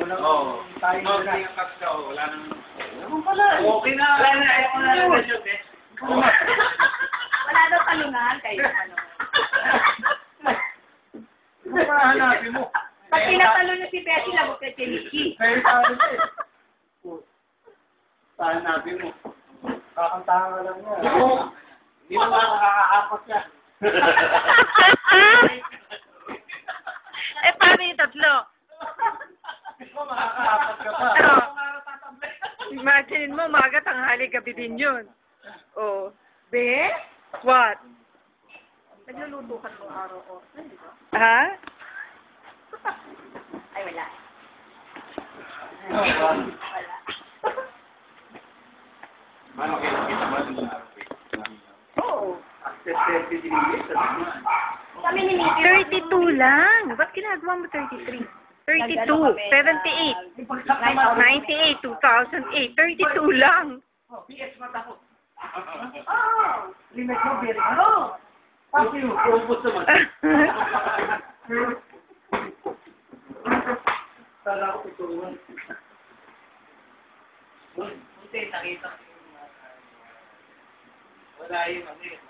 walang tayo na. Hindi ang kapsa, wala nang... Naman pala. Okay na. Wala na, ayaw ko na lang na yun, eh. Wala daw talungan kayo, ano. Ano pa hanapin mo? Pag tinatalo niyo si Betty, labot kay Nikki. Kaya sabi ko eh. Hanapin mo. Kakantahan ka lang niya. Hindi mo makakaapat yan. Eh, paano yung tatlo? Makakaapat ka pa. Imagine mo, maga, tanghali, gabi din yun. Oh. Be? What? Nagluluto ka ng araw ko. Hindi ba? Ha? Ay, wala. Wala. Wala. Ano kita ba dun sa Oo. After 30 years, Kami ni Nikki. 32 lang. Ba't ginagawa mo 33? 32, 78, 98, 2008, 32 lang. PS mata ko. Oh! Limit mo, very ano? Thank you. Ubus naman. Tara ko tuturuan. Buti, nakita ko yung wala yung ano yun.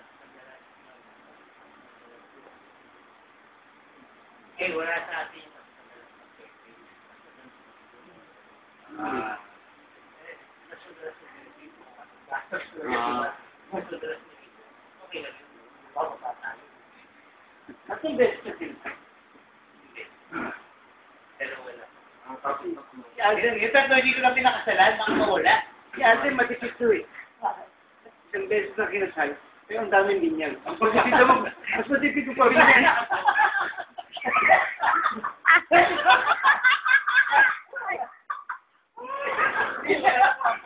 Eh, wala sa atin. At yung best ka din. Pero wala. Si Alden, yung tatlo hindi ko na pinakasalan, nakakawala. Si Alden, matipid to eh. Isang beses na kinasal, pero ang daming linyag. Ang pagkakit naman, mas matipid ko pa rin.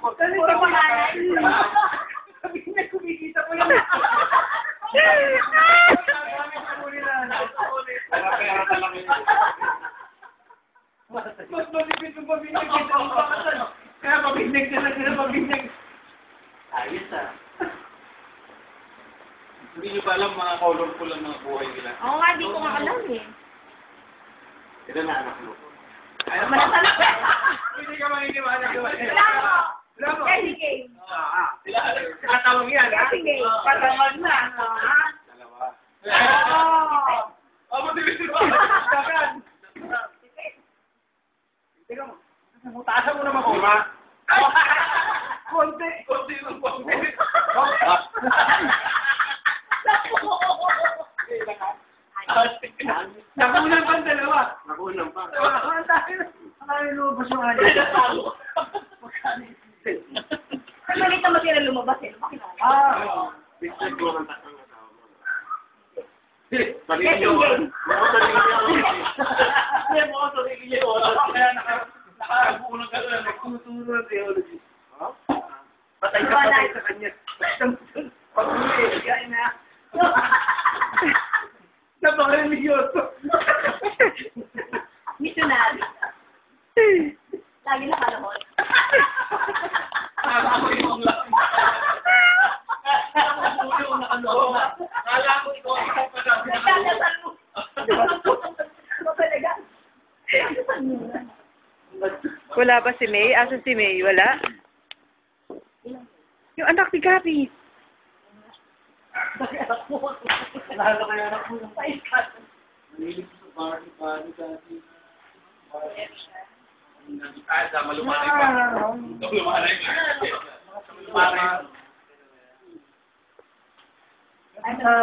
Puro pangalan. Sabi niya, kumikita ko lang. Mas matipid yung pabinag kita ang pakasal. Kaya pabinag ka na sila pabinag. Ayos ah. Hindi nyo ba alam mga colorful ang mga buhay nila? Oo nga, di ko nga alam eh. Ito na anak mo. Ayaw mo. Manasalag ka. Hindi ka maniniwala. Wala mo. Wala mo. Kasi game. Sila, katawag yan ha? Kasi game. Patawag na. Ha? Dalawa. Oo. Matipid yung pakasal. Teka mo. Mutasan mo naman ko, ma. Konti. Konti lang konti. Nakulang pa ang dalawa. Nakulang pa. Ang tayo lumabas yung ano. Ang malit na matira lumabas eh. Pakilala. Picture ko ng tatlong asawa mo. Guessing Sarili game. Ako sarili niyo. Hindi mo ako sarili niyo. Kaya nakabuo ng gano'n. Nagtuturo ng theology. Patay ka patay sa kanya. Pag-uli, kaya na. Napaka-religyoso. Missionary. Lagi nakalahol. Kala ko yung lang. Kala ko yung nakanoon. Kala ko ikaw ang kapatid. Nagkakasal mo. Ano talaga? Nagkakasal mo na. Wala ba si May? Asa si May? Wala? Yung anak ni Gabi. Lahat na kaya anak mo. Mahilig sa party dati. Ay, sa malumanay pa. Malumanay pa. Malumanay. Ay, ano